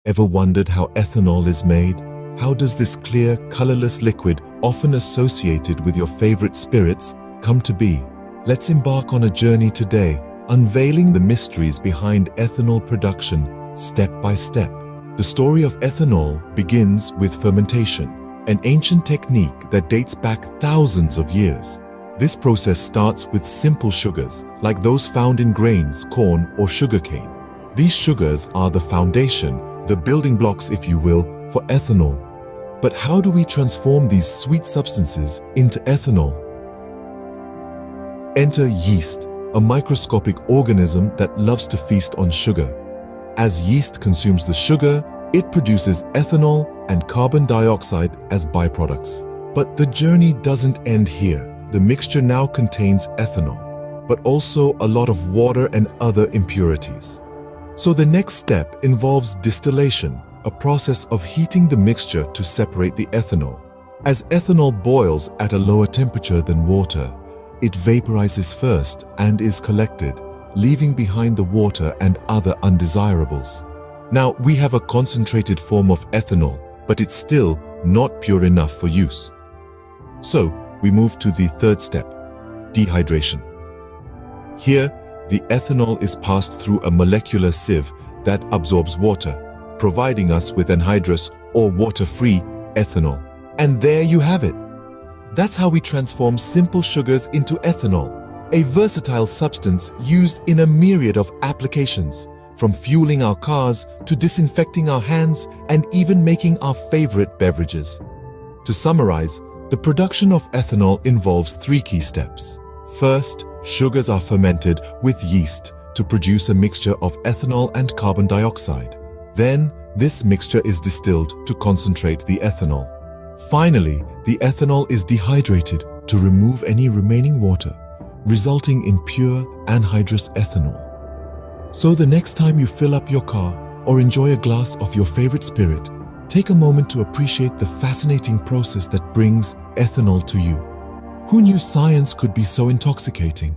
Ever wondered how ethanol is made? How does this clear, colorless liquid, often associated with your favorite spirits, come to be? Let's embark on a journey today, unveiling the mysteries behind ethanol production, step by step. The story of ethanol begins with fermentation, an ancient technique that dates back thousands of years. This process starts with simple sugars, like those found in grains, corn, or sugarcane. These sugars are the foundation, the building blocks, if you will, for ethanol. But how do we transform these sweet substances into ethanol? Enter yeast, a microscopic organism that loves to feast on sugar. As yeast consumes the sugar, it produces ethanol and carbon dioxide as byproducts. But the journey doesn't end here. The mixture now contains ethanol, but also a lot of water and other impurities. So the next step involves distillation, a process of heating the mixture to separate the ethanol. As ethanol boils at a lower temperature than water, it vaporizes first and is collected, leaving behind the water and other undesirables. Now, we have a concentrated form of ethanol, but it's still not pure enough for use. So, we move to the third step, dehydration. Here, the ethanol is passed through a molecular sieve that absorbs water, providing us with anhydrous or water-free ethanol. And there you have it. That's how we transform simple sugars into ethanol, a versatile substance used in a myriad of applications, from fueling our cars to disinfecting our hands and even making our favorite beverages. To summarize, the production of ethanol involves three key steps. First, sugars are fermented with yeast to produce a mixture of ethanol and carbon dioxide. Then, this mixture is distilled to concentrate the ethanol. Finally, the ethanol is dehydrated to remove any remaining water, resulting in pure anhydrous ethanol. So the next time you fill up your car or enjoy a glass of your favorite spirit, take a moment to appreciate the fascinating process that brings ethanol to you. Who knew science could be so intoxicating?